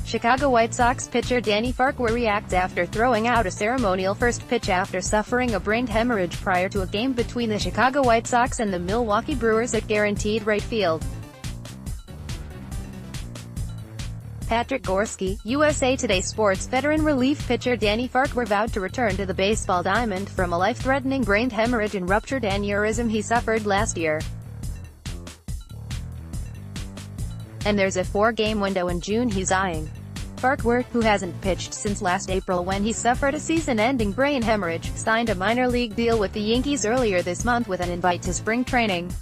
Chicago White Sox pitcher Danny Farquhar reacts after throwing out a ceremonial first pitch after suffering a brain hemorrhage prior to a game between the Chicago White Sox and the Milwaukee Brewers at Guaranteed Rate Field. Gorski, USA Today Sports veteran relief pitcher Danny Farquhar vowed to return to the baseball diamond from a life-threatening brain hemorrhage and ruptured aneurysm he suffered last year. And there's a 4-game window in June he's eyeing. Farquhar, who hasn't pitched since last April when he suffered a season-ending brain hemorrhage, signed a minor league deal with the Yankees earlier this month with an invite to spring training.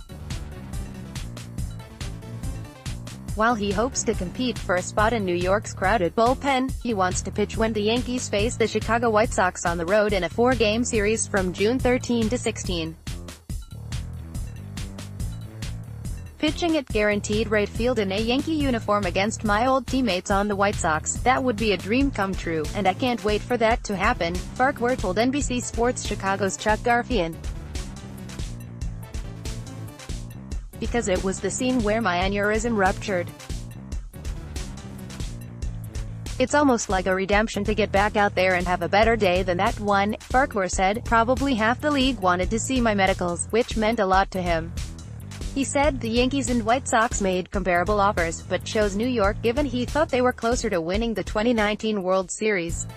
While he hopes to compete for a spot in New York's crowded bullpen, he wants to pitch when the Yankees face the Chicago White Sox on the road in a 4-game series from June 13 to 16. Pitching at Guaranteed Rate Field in a Yankee uniform against my old teammates on the White Sox, that would be a dream come true, and I can't wait for that to happen, Farquhar told NBC Sports Chicago's Chuck Garfian. Because it was the scene where my aneurysm ruptured. It's almost like a redemption to get back out there and have a better day than that one, Farquhar said. Probably half the league wanted to see my medicals, which meant a lot to him. He said the Yankees and White Sox made comparable offers, but chose New York given he thought they were closer to winning the 2019 World Series.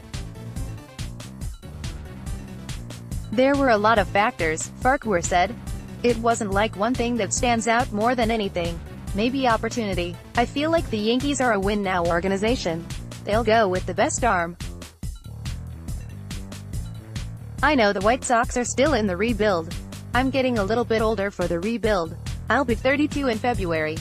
There were a lot of factors, Farquhar said. It wasn't like one thing that stands out more than anything. Maybe opportunity. I feel like the Yankees are a win-now organization. They'll go with the best arm. I know the White Sox are still in the rebuild. I'm getting a little bit older for the rebuild. I'll be 32 in February.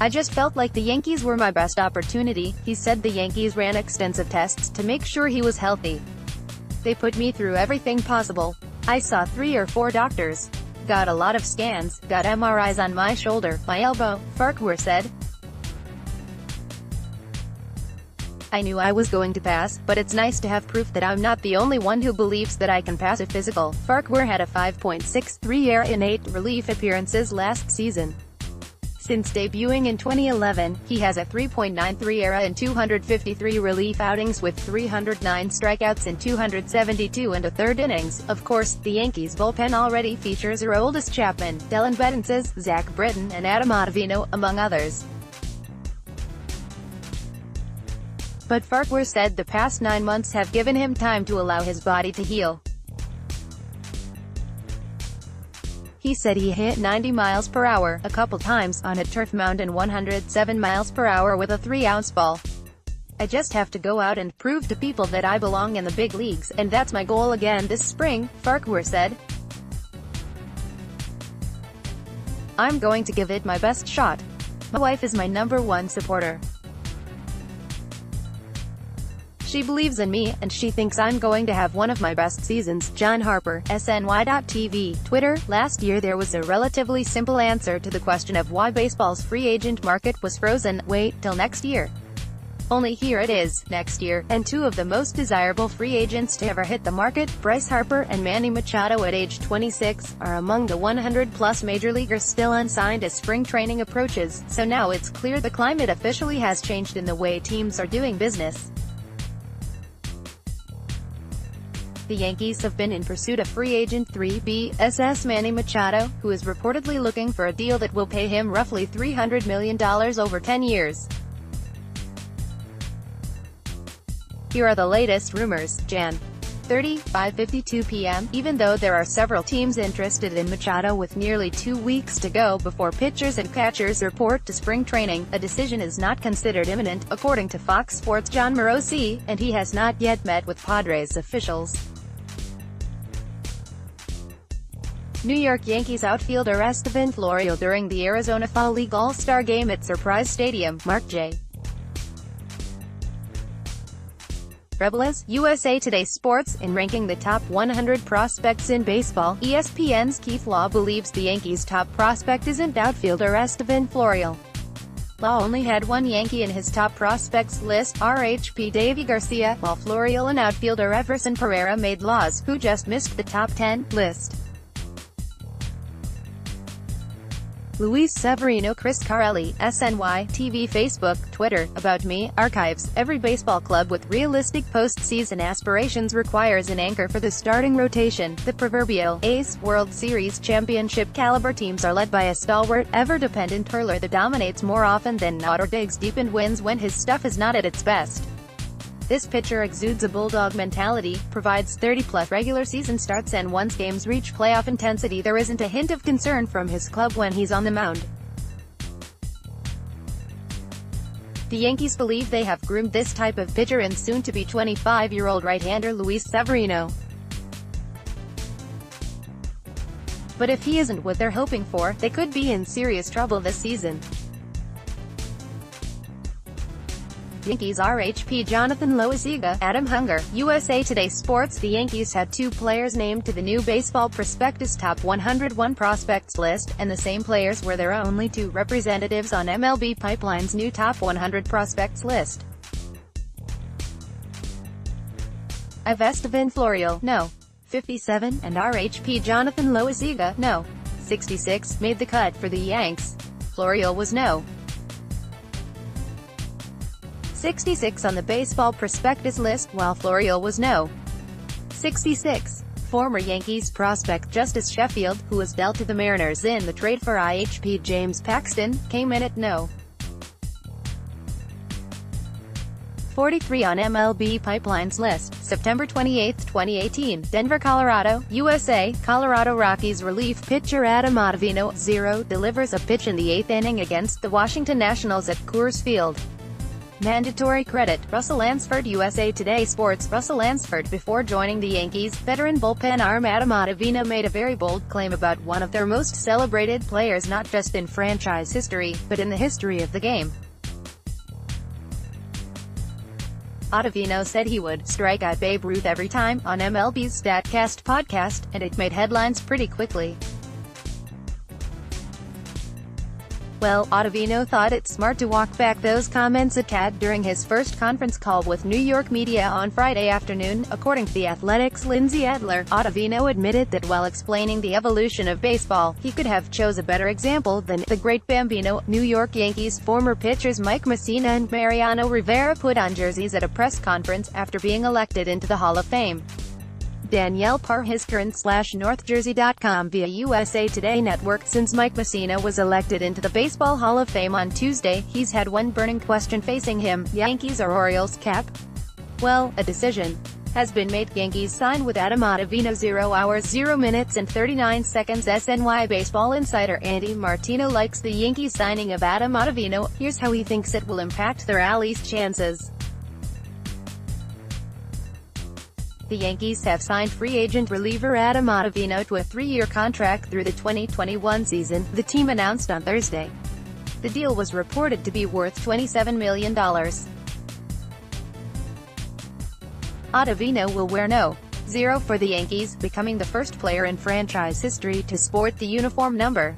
I just felt like the Yankees were my best opportunity. He said the Yankees ran extensive tests to make sure he was healthy. They put me through everything possible. I saw 3 or 4 doctors. Got a lot of scans, got MRIs on my shoulder, my elbow, Farquhar said. I knew I was going to pass, but it's nice to have proof that I'm not the only one who believes that I can pass a physical. Farquhar had a 5.63 ERA in 8 relief appearances last season. Since debuting in 2011, he has a 3.93 ERA in 253 relief outings with 309 strikeouts in 272 1/3 innings. Of course, the Yankees bullpen already features Aroldis Chapman, Dellin Betances, Zach Britton, and Adam Ottavino, among others. But Farquhar said the past 9 months have given him time to allow his body to heal. He said he hit 90 miles per hour a couple times on a turf mound and 107 miles per hour with a 3-ounce ball. I just have to go out and prove to people that I belong in the big leagues, and that's my goal again this spring, Farquhar said. I'm going to give it my best shot. My wife is my #1 supporter. She believes in me, and she thinks I'm going to have one of my best seasons. John Harper, SNY.TV, Twitter. Last year there was a relatively simple answer to the question of why baseball's free agent market was frozen. Wait till next year. Only here it is, next year, and 2 of the most desirable free agents to ever hit the market, Bryce Harper and Manny Machado at age 26, are among the 100-plus major leaguers still unsigned as spring training approaches, so now it's clear the climate officially has changed in the way teams are doing business. The Yankees have been in pursuit of free agent 3BSS Manny Machado, who is reportedly looking for a deal that will pay him roughly $300 million over 10 years. Here are the latest rumors. Jan. 30, 5:52 p.m. Even though there are several teams interested in Machado with nearly 2 weeks to go before pitchers and catchers report to spring training, a decision is not considered imminent, according to Fox Sports' John Morosi, and he has not yet met with Padres officials. New York Yankees outfielder Esteban Florial during the Arizona Fall League All-Star Game at Surprise Stadium, Mark J. Rebels, USA Today Sports. In ranking the top 100 prospects in baseball, ESPN's Keith Law believes the Yankees' top prospect isn't outfielder Esteban Florial. Law only had 1 Yankee in his top prospects list, RHP Davy Garcia, while Florial and outfielder Everson Pereira made Law's, who just missed the top 10, list. Luis Severino, Chris Carelli, SNY, TV, Facebook, Twitter. About me, archives. Every baseball club with realistic postseason aspirations requires an anchor for the starting rotation. The proverbial ace. World Series championship caliber teams are led by a stalwart, ever-dependent hurler that dominates more often than not or digs deep and wins when his stuff is not at its best. This pitcher exudes a bulldog mentality, provides 30-plus regular season starts, and once games reach playoff intensity there isn't a hint of concern from his club when he's on the mound. The Yankees believe they have groomed this type of pitcher in soon-to-be 25-year-old right-hander Luis Severino. But if he isn't what they're hoping for, they could be in serious trouble this season. Yankees RHP Jonathan Loaisiga, Adam Hunger, USA Today Sports. The Yankees had two players named to the new Baseball Prospectus Top 101 Prospects list, and the same players were their only two representatives on MLB Pipeline's new Top 100 Prospects list. Estevan Florial, no. 57, and RHP Jonathan Loaisiga, no. 66, made the cut for the Yanks. Florial was no. 66 on the Baseball Prospectus list, while Florial was no. 66. Former Yankees prospect Justice Sheffield, who was dealt to the Mariners in the trade for IHP James Paxton, came in at no. 43 on MLB Pipeline's list. September 28, 2018, Denver, Colorado, USA. Colorado Rockies relief pitcher Adam Ottavino, 0, delivers a pitch in the 8th inning against the Washington Nationals at Coors Field. Mandatory credit. Russell Lansford, USA Today Sports. Russell Lansford. Before joining the Yankees, veteran bullpen arm Adam Ottavino made a very bold claim about one of their most celebrated players not just in franchise history, but in the history of the game. Ottavino said he would strike out Babe Ruth every time on MLB's StatCast podcast, and it made headlines pretty quickly. Well, Ottavino thought it smart to walk back those comments at CAD during his first conference call with New York media on Friday afternoon. According to The Athletic's Lindsay Adler, Ottavino admitted that while explaining the evolution of baseball, he could have chose a better example than the great Bambino. New York Yankees former pitchers Mike Mussina and Mariano Rivera put on jerseys at a press conference after being elected into the Hall of Fame. Danielle Parr-Hiskern/NorthJersey.com via USA Today Network. Since Mike Mussina was elected into the Baseball Hall of Fame on Tuesday, he's had one burning question facing him: Yankees or Orioles cap? Well, a decision has been made. Yankees sign with Adam Ottavino. 0 hours 0 minutes and 39 seconds. SNY baseball insider Andy Martino likes the Yankees signing of Adam Ottavino. Here's how he thinks it will impact their Alley's chances. The Yankees have signed free agent reliever Adam Ottavino to a 3-year contract through the 2021 season, the team announced on Thursday. The deal was reported to be worth $27 million. Ottavino will wear no. 0 for the Yankees, becoming the first player in franchise history to sport the uniform number.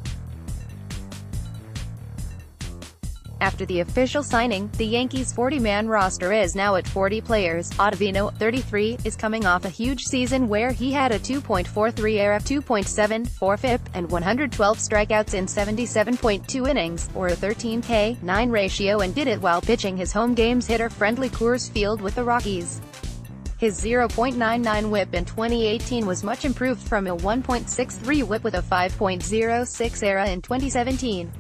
After the official signing, the Yankees' 40-man roster is now at 40 players. Ottavino, 33, is coming off a huge season where he had a 2.43 ERA, 2.74 FIP, and 112 strikeouts in 77.2 innings, or a 13K/9 ratio, and did it while pitching his home games hitter-friendly Coors Field with the Rockies. His 0.99 whip in 2018 was much improved from a 1.63 whip with a 5.06 ERA in 2017.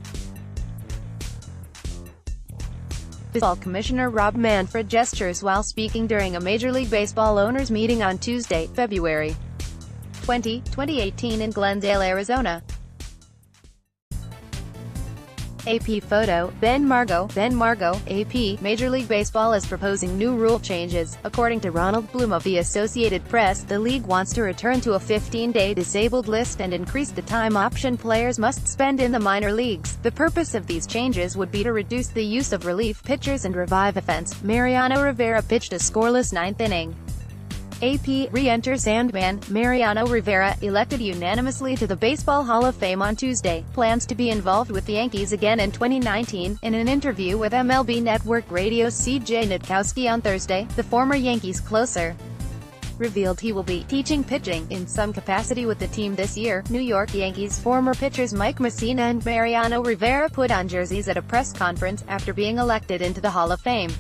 Baseball Commissioner Rob Manfred gestures while speaking during a Major League Baseball owners meeting on Tuesday, February 20, 2018 in Glendale, Arizona. AP photo, Ben Margo, AP. Major League Baseball is proposing new rule changes. According to Ronald Bloom of the Associated Press, the league wants to return to a 15-day disabled list and increase the time option players must spend in the minor leagues. The purpose of these changes would be to reduce the use of relief pitchers and revive offense. Mariano Rivera pitched a scoreless 9th inning. AP. Re-enter Sandman. Mariano Rivera, elected unanimously to the Baseball Hall of Fame on Tuesday, plans to be involved with the Yankees again in 2019. In an interview with MLB Network Radio's C.J. Nitkowski on Thursday, the former Yankees closer revealed he will be teaching pitching in some capacity with the team this year. New York Yankees former pitchers Mike Mussina and Mariano Rivera put on jerseys at a press conference after being elected into the Hall of Fame.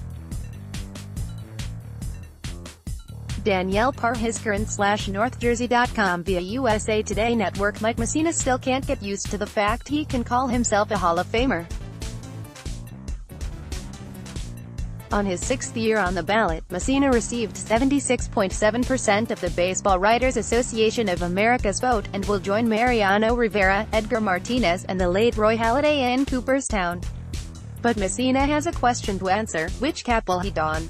Danielle Parhisker/NorthJersey.com via USA Today Network. Mike Mussina still can't get used to the fact he can call himself a Hall of Famer. On his sixth year on the ballot, Mussina received 76.7% of the Baseball Writers Association of America's vote, and will join Mariano Rivera, Edgar Martinez, and the late Roy Halladay in Cooperstown. But Mussina has a question to answer: which cap will he don?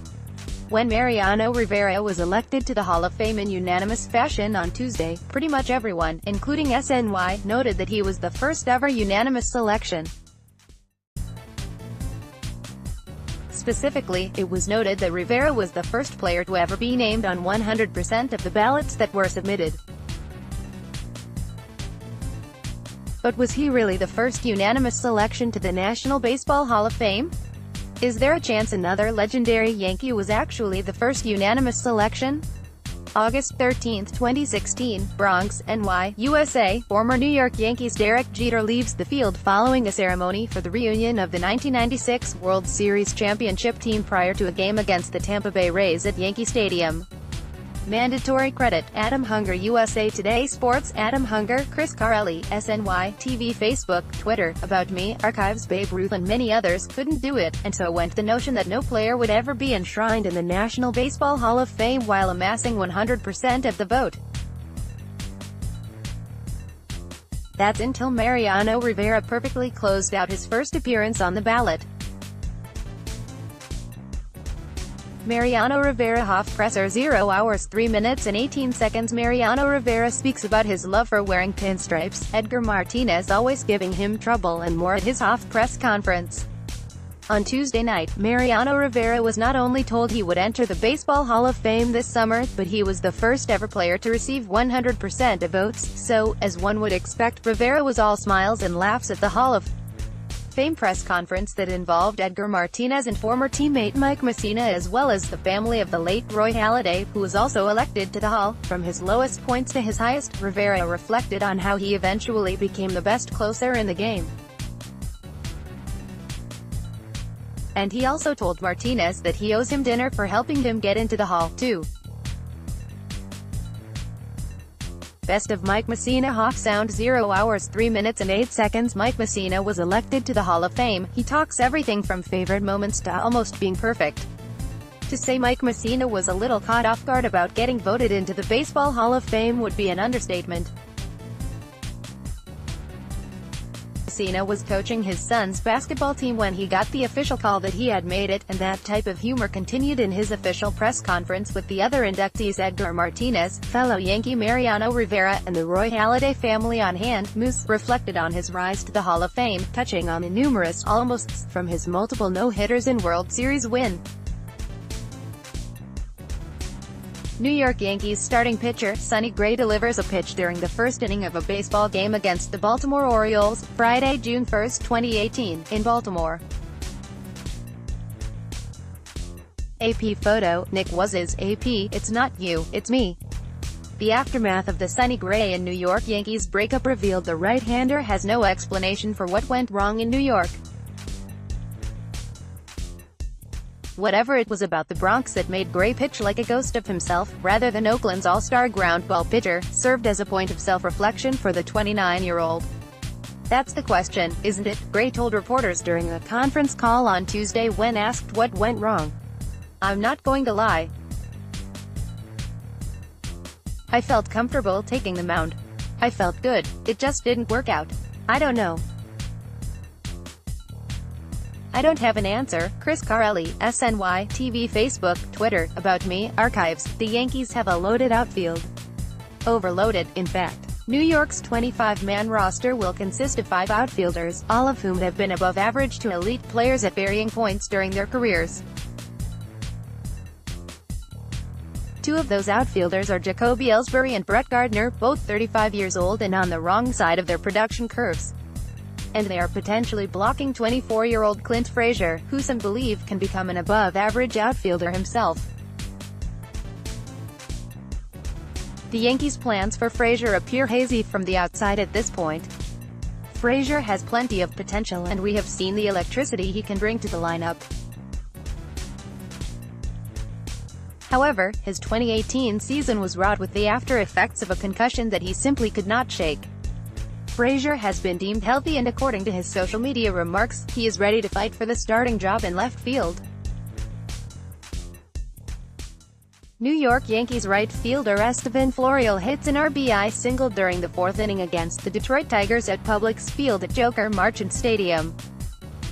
When Mariano Rivera was elected to the Hall of Fame in unanimous fashion on Tuesday, pretty much everyone, including SNY, noted that he was the first ever unanimous selection. Specifically, it was noted that Rivera was the first player to ever be named on 100% of the ballots that were submitted. But was he really the first unanimous selection to the National Baseball Hall of Fame? Is there a chance another legendary Yankee was actually the first unanimous selection? August 13, 2016, Bronx, NY, USA. Former New York Yankees Derek Jeter leaves the field following a ceremony for the reunion of the 1996 World Series championship team prior to a game against the Tampa Bay Rays at Yankee Stadium. Mandatory credit: Adam Hunger, USA Today Sports. Adam Hunger, Chris Carelli, SNY, TV, Facebook, Twitter, About Me, Archives. Babe Ruth and many others couldn't do it, and so went the notion that no player would ever be enshrined in the National Baseball Hall of Fame while amassing 100% of the vote. That's until Mariano Rivera perfectly closed out his first appearance on the ballot. Mariano Rivera Hoff presser 0 hours 3 minutes and 18 seconds. Mariano Rivera speaks about his love for wearing pinstripes, Edgar Martinez always giving him trouble, and more at his Hoff press conference. On Tuesday night, Mariano Rivera was not only told he would enter the Baseball Hall of Fame this summer, but he was the first ever player to receive 100% of votes, so, as one would expect, Rivera was all smiles and laughs at the Hall of Fame press conference that involved Edgar Martinez and former teammate Mike Mussina, as well as the family of the late Roy Halladay, who was also elected to the Hall. From his lowest points to his highest, Rivera reflected on how he eventually became the best closer in the game. And he also told Martinez that he owes him dinner for helping him get into the Hall, too. Best of Mike Mussina. Hoff sound 0 hours 3 minutes and 8 seconds. Mike Mussina was elected to the Hall of Fame. He talks everything from favorite moments to almost being perfect. To say Mike Mussina was a little caught off guard about getting voted into the Baseball Hall of Fame would be an understatement. Mussina was coaching his son's basketball team when he got the official call that he had made it, and that type of humor continued in his official press conference with the other inductees: Edgar Martinez, fellow Yankee Mariano Rivera, and the Roy Halladay family on hand. Moose reflected on his rise to the Hall of Fame, touching on the numerous almosts from his multiple no-hitters in World Series win. New York Yankees starting pitcher Sonny Gray delivers a pitch during the first inning of a baseball game against the Baltimore Orioles, Friday, June 1, 2018, in Baltimore. AP photo: Nick Waz's AP, "It's not you, it's me." The aftermath of the Sonny Gray and New York Yankees breakup revealed the right-hander has no explanation for what went wrong in New York. Whatever it was about the Bronx that made Gray pitch like a ghost of himself, rather than Oakland's all-star ground ball pitcher, served as a point of self-reflection for the 29-year-old. "That's the question, isn't it?" Gray told reporters during a conference call on Tuesday when asked what went wrong. "I'm not going to lie. I felt comfortable taking the mound. I felt good. It just didn't work out. I don't know. I don't have an answer." Chris Carelli, SNY, TV, Facebook, Twitter, About Me, Archives. The Yankees have a loaded outfield. Overloaded, in fact. New York's 25-man roster will consist of 5 outfielders, all of whom have been above average to elite players at varying points during their careers. 2 of those outfielders are Jacoby Ellsbury and Brett Gardner, both 35 years old and on the wrong side of their production curves. And they are potentially blocking 24-year-old Clint Frazier, who some believe can become an above-average outfielder himself. The Yankees' plans for Frazier appear hazy from the outside at this point. Frazier has plenty of potential, and we have seen the electricity he can bring to the lineup. However, his 2018 season was wrought with the after-effects of a concussion that he simply could not shake. Frazier has been deemed healthy, and according to his social media remarks, he is ready to fight for the starting job in left field. New York Yankees right fielder Estevan Florial hits an RBI single during the fourth inning against the Detroit Tigers at Publix Field at Joker Marchant Stadium.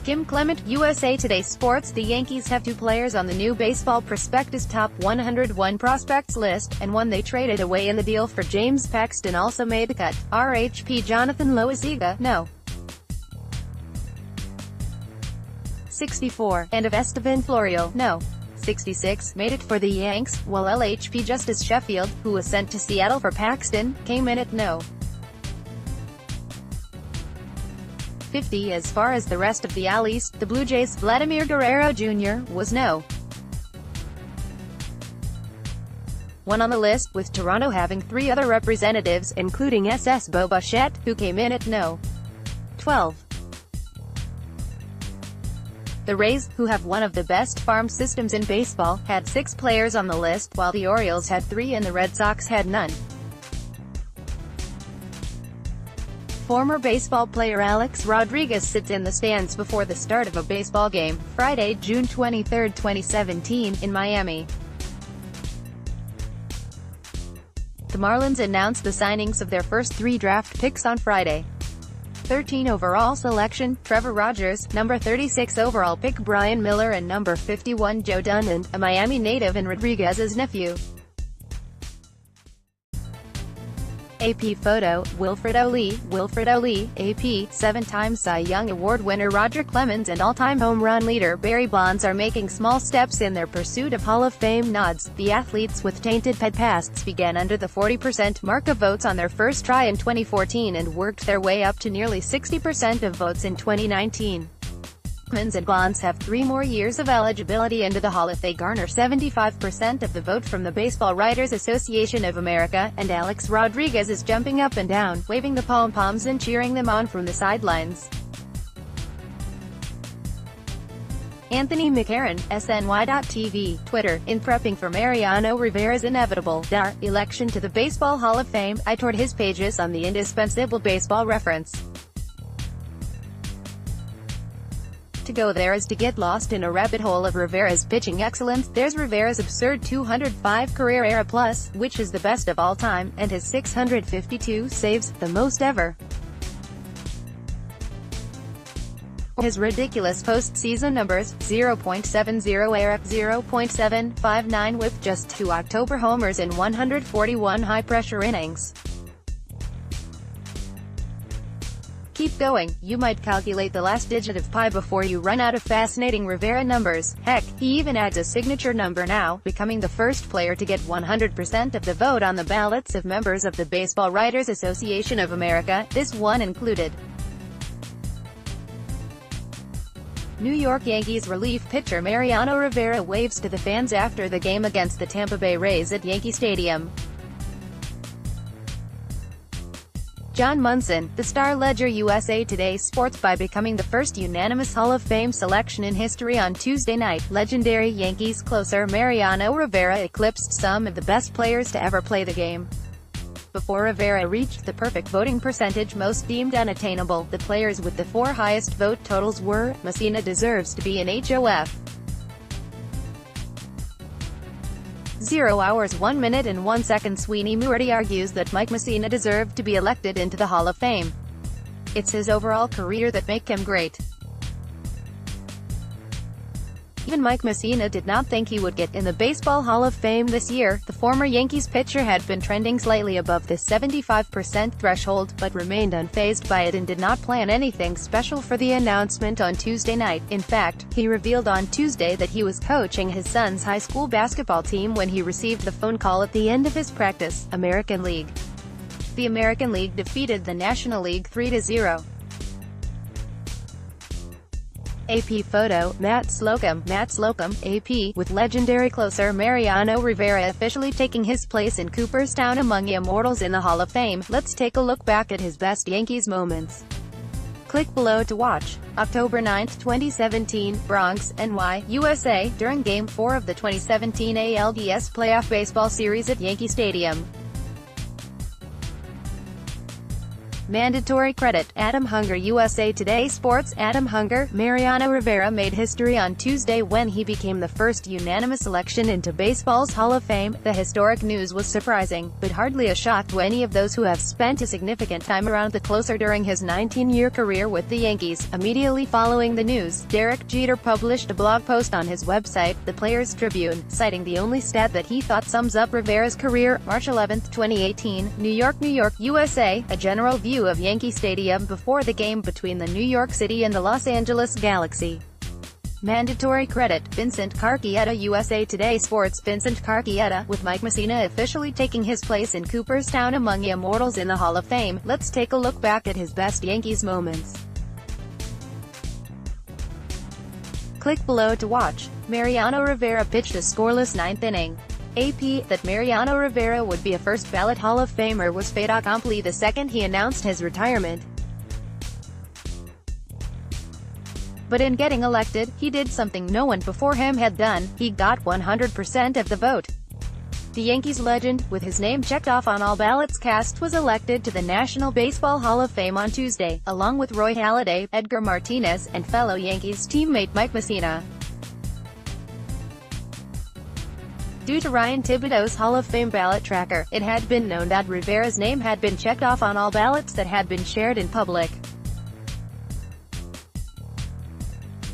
Kim Clement, USA Today Sports. The Yankees have two players on the new Baseball Prospectus Top 101 prospects list, and one they traded away in the deal for James Paxton also made the cut. RHP Jonathan Loaisiga, no. 64, and of Estevan Florial, no. 66, made it for the Yanks, while LHP Justice Sheffield, who was sent to Seattle for Paxton, came in at no. 50. As far as the rest of the AL East, the Blue Jays' Vladimir Guerrero Jr. was no. 1 on the list, with Toronto having 3 other representatives, including SS Bo Bichette, who came in at no. 12. The Rays, who have one of the best farm systems in baseball, had 6 players on the list, while the Orioles had 3 and the Red Sox had none. Former baseball player Alex Rodriguez sits in the stands before the start of a baseball game, Friday, June 23, 2017, in Miami. The Marlins announced the signings of their first 3 draft picks on Friday. 13 overall selection, Trevor Rogers, number 36 overall pick Brian Miller, and number 51 Joe Dunand, a Miami native and Rodriguez's nephew. AP photo, Wilfred O'Lee, AP, 7-time Cy Young Award winner Roger Clemens and all-time home run leader Barry Bonds are making small steps in their pursuit of Hall of Fame nods. The athletes with tainted pet pasts began under the 40% mark of votes on their first try in 2014 and worked their way up to nearly 60% of votes in 2019. Clemens and Bonds have 3 more years of eligibility into the Hall if they garner 75% of the vote from the Baseball Writers Association of America, and Alex Rodriguez is jumping up and down, waving the pom-poms and cheering them on from the sidelines. Anthony McCarron, SNY.TV, Twitter. In prepping for Mariano Rivera's inevitable election to the Baseball Hall of Fame, I toured his pages on the indispensable Baseball Reference. To go there is to get lost in a rabbit hole of Rivera's pitching excellence. There's Rivera's absurd 205 career-era plus, which is the best of all time, and his 652 saves, the most ever. His ridiculous postseason numbers, 0.70 ERA, 0.759 with just 2 October homers in 141 high-pressure innings. Keep going, you might calculate the last digit of pi before you run out of fascinating Rivera numbers. Heck, he even adds a signature number now, becoming the first player to get 100% of the vote on the ballots of members of the Baseball Writers Association of America, this one included. New York Yankees relief pitcher Mariano Rivera waves to the fans after the game against the Tampa Bay Rays at Yankee Stadium. John Munson, the Star Ledger USA Today Sports. By becoming the first unanimous Hall of Fame selection in history on Tuesday night, legendary Yankees closer Mariano Rivera eclipsed some of the best players to ever play the game. Before Rivera reached the perfect voting percentage most deemed unattainable, the players with the 4 highest vote totals were: Messina deserves to be an HOF. 0 hours 1 minute and 1 second. Sweeney Moorty argues that Mike Messina deserved to be elected into the Hall of Fame. It's his overall career that make him great. Even Mike Messina did not think he would get in the Baseball Hall of Fame this year. The former Yankees pitcher had been trending slightly above the 75% threshold, but remained unfazed by it and did not plan anything special for the announcement on Tuesday night. In fact, he revealed on Tuesday that he was coaching his son's high school basketball team when he received the phone call at the end of his practice. American League. The American League defeated the National League 3-0. AP photo, Matt Slocum, AP, with legendary closer Mariano Rivera officially taking his place in Cooperstown among immortals in the Hall of Fame. Let's take a look back at his best Yankees moments. Click below to watch. October 9, 2017, Bronx, NY, USA, during Game 4 of the 2017 ALDS Playoff Baseball Series at Yankee Stadium. Mandatory credit, Adam Hunger. USA Today Sports. Adam Hunger. Mariano Rivera made history on Tuesday when he became the first unanimous selection into baseball's Hall of Fame. The historic news was surprising, but hardly a shock to any of those who have spent a significant time around the closer during his 19-year career with the Yankees. Immediately following the news, Derek Jeter published a blog post on his website, The Players Tribune, citing the only stat that he thought sums up Rivera's career. March 11, 2018, New York, USA, a general view of Yankee Stadium before the game between the New York City and the Los Angeles Galaxy. Mandatory credit, Vincent Carchietta. USA Today Sports. Vincent Carchietta, with Mike Mussina officially taking his place in Cooperstown among immortals in the Hall of Fame. Let's take a look back at his best Yankees moments. Click below to watch. Mariano Rivera pitched a scoreless ninth inning. AP, that Mariano Rivera would be a first-ballot Hall of Famer was fait accompli the second he announced his retirement. But in getting elected, he did something no one before him had done: he got 100% of the vote. The Yankees legend, with his name checked off on all ballots cast, was elected to the National Baseball Hall of Fame on Tuesday, along with Roy Halladay, Edgar Martinez, and fellow Yankees teammate Mike Mussina. Due to Ryan Thibodeau's Hall of Fame ballot tracker, it had been known that Rivera's name had been checked off on all ballots that had been shared in public.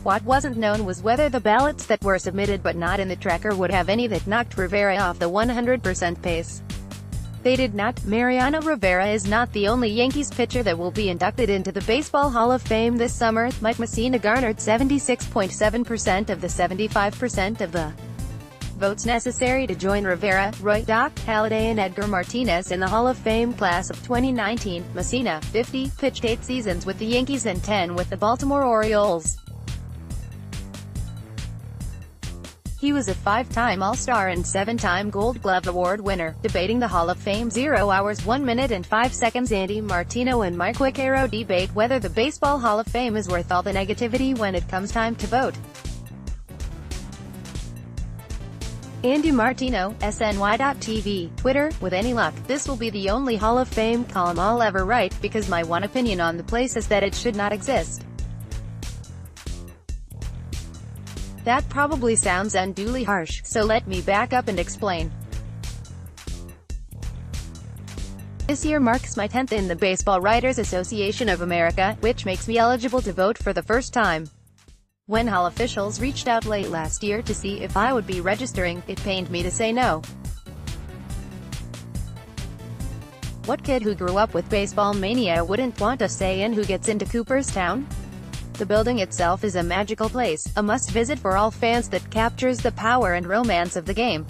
What wasn't known was whether the ballots that were submitted but not in the tracker would have any that knocked Rivera off the 100% pace. They did not. Mariano Rivera is not the only Yankees pitcher that will be inducted into the Baseball Hall of Fame this summer. Mike Mussina garnered 76.7% of the 75% of the votes necessary to join Rivera, Roy, Doc, Halladay and Edgar Martinez in the Hall of Fame class of 2019. Mussina, 50, pitched 8 seasons with the Yankees and 10 with the Baltimore Orioles. He was a 5-time All-Star and 7-time Gold Glove Award winner. Debating the Hall of Fame. 0 hours 1 minute and 5 seconds. Andy Martino and Mike Quicero debate whether the Baseball Hall of Fame is worth all the negativity when it comes time to vote. Andy Martino, SNY.TV, Twitter, with any luck, this will be the only Hall of Fame column I'll ever write, because my one opinion on the place is that it should not exist. That probably sounds unduly harsh, so let me back up and explain. This year marks my 10th in the Baseball Writers Association of America, which makes me eligible to vote for the first time. When Hall officials reached out late last year to see if I would be registering, it pained me to say no. What kid who grew up with baseball mania wouldn't want a say in who gets into Cooperstown? The building itself is a magical place, a must-visit for all fans that captures the power and romance of the game.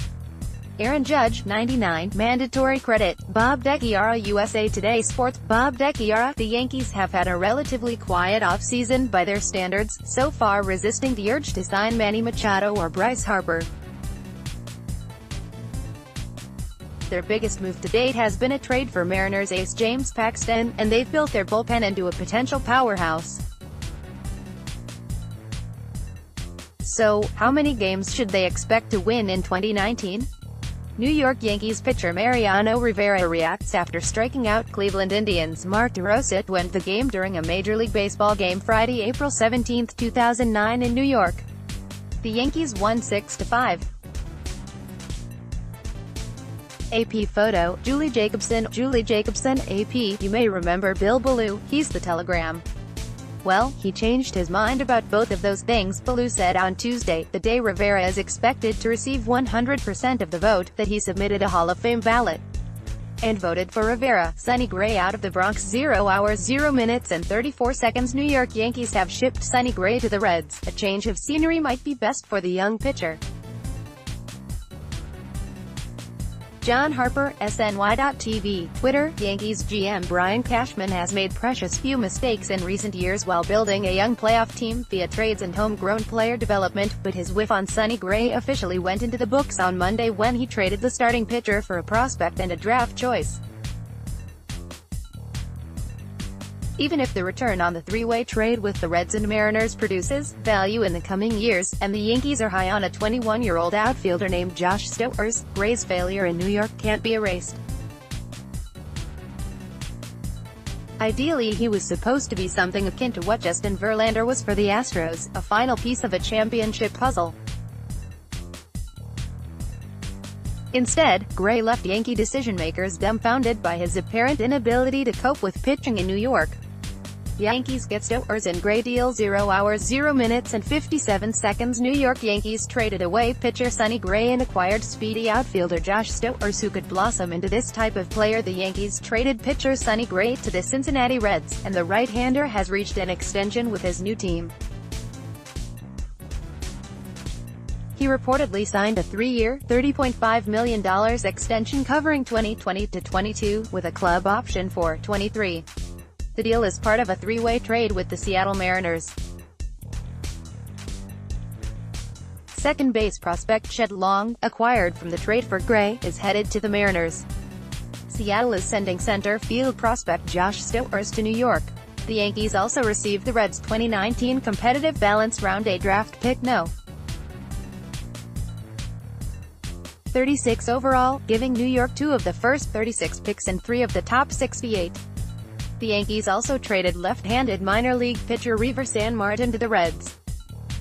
Aaron Judge, 99, mandatory credit, Bob DeChiara. USA Today Sports. Bob DeChiara. The Yankees have had a relatively quiet offseason by their standards, so far resisting the urge to sign Manny Machado or Bryce Harper. Their biggest move to date has been a trade for Mariners ace James Paxton, and they've built their bullpen into a potential powerhouse. So, how many games should they expect to win in 2019? New York Yankees pitcher Mariano Rivera reacts after striking out Cleveland Indians' Mark DeRosa to end the game during a Major League Baseball game Friday, April 17, 2009 in New York. The Yankees won 6-5. AP photo, Julie Jacobson, AP. You may remember Bill Ballou, he's the Telegram. Well, he changed his mind about both of those things, Ballou said on Tuesday, the day Rivera is expected to receive 100% of the vote, that he submitted a Hall of Fame ballot and voted for Rivera. Sonny Gray out of the Bronx. 0 hours 0 minutes and 34 seconds. New York Yankees have shipped Sonny Gray to the Reds. A change of scenery might be best for the young pitcher. John Harper, SNY.TV, Twitter. Yankees GM Brian Cashman has made precious few mistakes in recent years while building a young playoff team via trades and homegrown player development, but his whiff on Sonny Gray officially went into the books on Monday when he traded the starting pitcher for a prospect and a draft choice. Even if the return on the three-way trade with the Reds and Mariners produces value in the coming years, and the Yankees are high on a 21-year-old outfielder named Josh Stowers, Gray's failure in New York can't be erased. Ideally, he was supposed to be something akin to what Justin Verlander was for the Astros, a final piece of a championship puzzle. Instead, Gray left Yankee decision-makers dumbfounded by his apparent inability to cope with pitching in New York. Yankees get Stowers and Gray deal 0 hours 0 minutes and 57 seconds. New York Yankees traded away pitcher Sonny Gray and acquired speedy outfielder Josh Stowers, who could blossom into this type of player. The Yankees traded pitcher Sonny Gray to the Cincinnati Reds, and the right-hander has reached an extension with his new team. He reportedly signed a 3-year, $30.5 million extension covering 2020 to 22, with a club option for 23. The deal is part of a three-way trade with the Seattle Mariners. Second base prospect Shed Long, acquired from the trade for Gray, is headed to the Mariners. Seattle is sending center field prospect Josh Stowers to New York. The Yankees also received the Reds' 2019 competitive balanced round A draft pick No. 36 overall, giving New York 2 of the first 36 picks and 3 of the top 68. The Yankees also traded left-handed minor league pitcher Reiver Sanmartin to the Reds.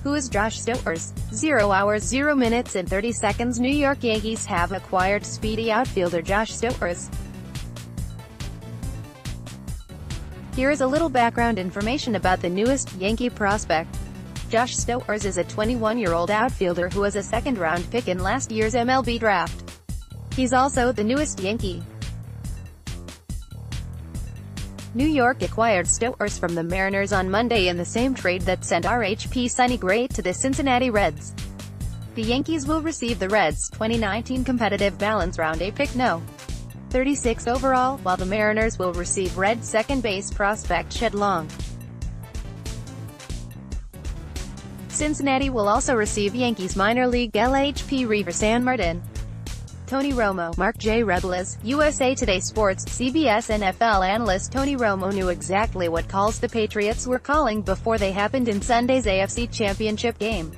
Who is Josh Stowers? 0 hours 0 minutes and 30 seconds. New York Yankees have acquired speedy outfielder Josh Stowers. Here is a little background information about the newest Yankee prospect. Josh Stowers is a 21-year-old outfielder who was a second-round pick in last year's MLB draft. He's also the newest Yankee. New York acquired Stowers from the Mariners on Monday in the same trade that sent RHP Sonny Gray to the Cincinnati Reds. The Yankees will receive the Reds' 2019 competitive balance round A pick No. 36 overall, while the Mariners will receive Reds second base prospect Shed Long. Cincinnati will also receive Yankees minor league LHP Reiver Sanmartin. Tony Romo, Mark J. Rebelez, USA Today Sports. CBS NFL analyst Tony Romo knew exactly what calls the Patriots were calling before they happened in Sunday's AFC Championship game.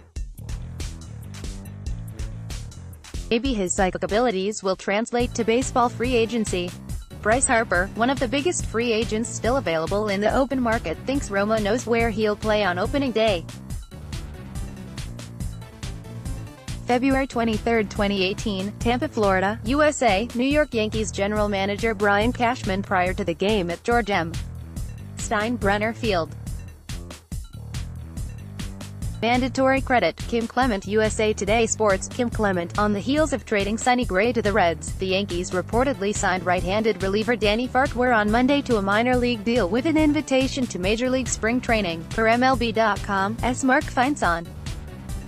Maybe his psychic abilities will translate to baseball free agency. Bryce Harper, one of the biggest free agents still available in the open market, thinks Romo knows where he'll play on opening day. February 23, 2018, Tampa, Florida, USA. New York Yankees general manager Brian Cashman prior to the game at George M. Steinbrenner Field. Mandatory credit, Kim Clement. USA Today Sports. Kim Clement. On the heels of trading Sonny Gray to the Reds, the Yankees reportedly signed right-handed reliever Danny Farquhar on Monday to a minor league deal with an invitation to Major League spring training, per MLB.com's Mark Feinson.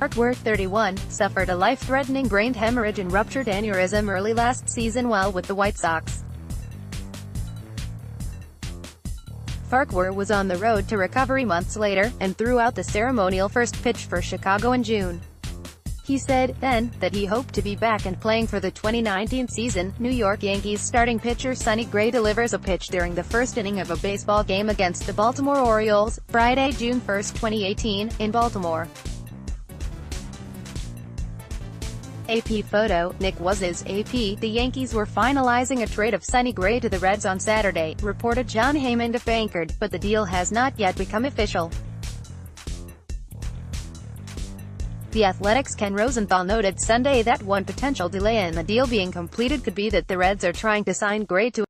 Farquhar, 31, suffered a life-threatening brain hemorrhage and ruptured aneurysm early last season while with the White Sox. Farquhar was on the road to recovery months later, and threw out the ceremonial first pitch for Chicago in June. He said, then, that he hoped to be back and playing for the 2019 season. New York Yankees starting pitcher Sonny Gray delivers a pitch during the first inning of a baseball game against the Baltimore Orioles, Friday, June 1, 2018, in Baltimore. AP photo, Nick Waz's AP. The Yankees were finalizing a trade of Sonny Gray to the Reds on Saturday, reported John Heyman of Anchored, but the deal has not yet become official. The Athletic's Ken Rosenthal noted Sunday that one potential delay in the deal being completed could be that the Reds are trying to sign Gray to